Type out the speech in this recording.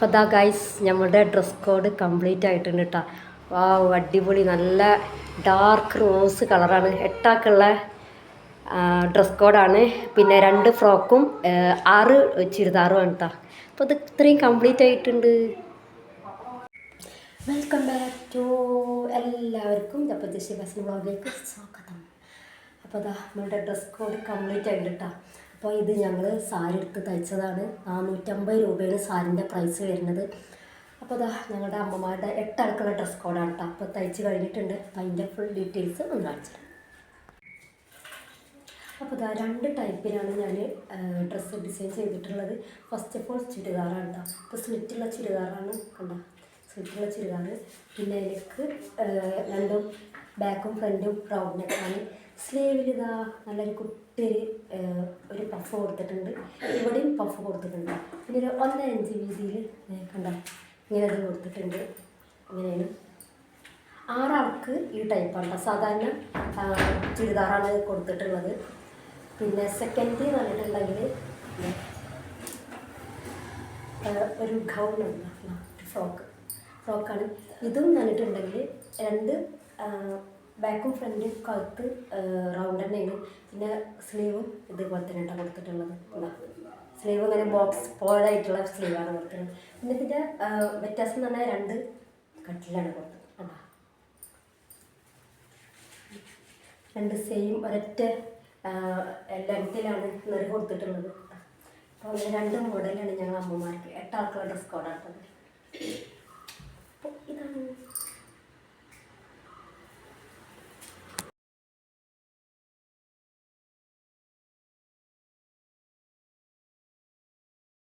അപ്പോൾ ദാ ഗൈസ് നമ്മുടെ ഡ്രസ് കോഡ് കംപ്ലീറ്റ് ആയിട്ടുണ്ട് കേട്ടോ. വാവ്, അടിപൊളി, നല്ല ഡാർക്ക് റോസ് കളറാണ്. എട്ടാക്കുള്ള ഡ്രസ് കോഡാണ്. പിന്നെ 2 ഫ്രോക്കും 6 ചുരിദാറുമാണ് കേട്ടോ. അപ്പോൾ ഇത് ഇത്രയും കംപ്ലീറ്റ് ആയിട്ടുണ്ട്. വെൽക്കം ബാക്ക് ടു എല്ലാവർക്കും ജപ്പജി ബസ് വ്ളോഗിലേക്ക് സ്വാഗതം. അപ്പോൾ അതാ നമ്മളുടെ ഡ്രസ് കോഡ് കംപ്ലീറ്റ് ആയിട്ട് കേട്ടോ. അപ്പോൾ ഇത് ഞങ്ങൾ സാരി എടുത്ത് തയ്ച്ചതാണ്. 450 രൂപയാണ് സാരിൻ്റെ പ്രൈസ് വരുന്നത്. അപ്പോൾ അതാ ഞങ്ങളുടെ അമ്മമാരുടെ 8 ആൾക്കുള്ള ഡ്രസ് കോഡാണ് കേട്ടോ. അപ്പോൾ തയ്ച്ച് കഴിഞ്ഞിട്ടുണ്ട്. അപ്പോൾ അതിൻ്റെ ഫുൾ ഡീറ്റെയിൽസ് ഒന്ന് കാണിച്ചിട്ട്. അപ്പോൾ ഇതാ 2 ടൈപ്പിലാണ് ഞാൻ ഡ്രസ്സ് ഡിസൈൻ ചെയ്തിട്ടുള്ളത്. ഫസ്റ്റ് ഓഫ് ഓൾ ചുരിദാറാണ് കേട്ടോ. ഇപ്പോൾ സ്ലിറ്റുള്ള ചുരിദാറാണ് കണ്ടോ, സ്ലിറ്റുള്ള ചുരിദാർ. പിന്നെ എനിക്ക് 2 ബാക്കും ഫ്രണ്ടും റൗണ്ട് നെക്കാണ്. സ്ലീവിൽ ഇതാ നല്ലൊരു കുട്ടിയൊരു ഒരു പഫ് കൊടുത്തിട്ടുണ്ട്. ഇവിടെയും പഫ് കൊടുത്തിട്ടുണ്ട്. പിന്നെ ഒരു 1.5 ഇഞ്ച് വീതിയിൽ കണ്ടോ ഇങ്ങനെ അത് കൊടുത്തിട്ടുണ്ട്. ഇങ്ങനെയാണ് 6 ആൾക്ക് ഈ ടൈപ്പാണ്. സാധാരണ ചുരിദാറാണ് കൊടുത്തിട്ടുള്ളത്. പിന്നെ സെക്കൻഡ് പറഞ്ഞിട്ടുണ്ടെങ്കിൽ ഒരു ഗൗണുണ്ട്, ഫ്രോക്കാണ്. ഇതും പറഞ്ഞിട്ടുണ്ടെങ്കിൽ 2 ബാക്കും ഫ്രണ്ടും കഴുത്ത് റൗണ്ട് തന്നെയാണ്. പിന്നെ സ്ലീവും ഇതുപോലെ തന്നെ കേട്ടോ കൊടുത്തിട്ടുള്ളത്. സ്ലീവ് ഇങ്ങനെ ബോക്സ് പോലായിട്ടുള്ള സ്ലീവാണ് കൊടുത്തിട്ടുള്ളത്. പിന്നെ ഇതിൻ്റെ വ്യത്യാസം എന്ന് പറഞ്ഞാൽ 2 കട്ടിലാണ് കൊടുത്തത് കേട്ടോ. 2 സെയിം ഒരൊറ്റ ലെങ്ത്തിലാണ് നെറി കൊടുത്തിട്ടുള്ളത്. അപ്പോൾ അങ്ങനെ 2 മോഡലാണ് ഞങ്ങൾ അമ്മമാർക്ക് 8 ആൾക്കുള്ള ഡ്രസ് കോഡാണ്. അപ്പോൾ ഇതാണ്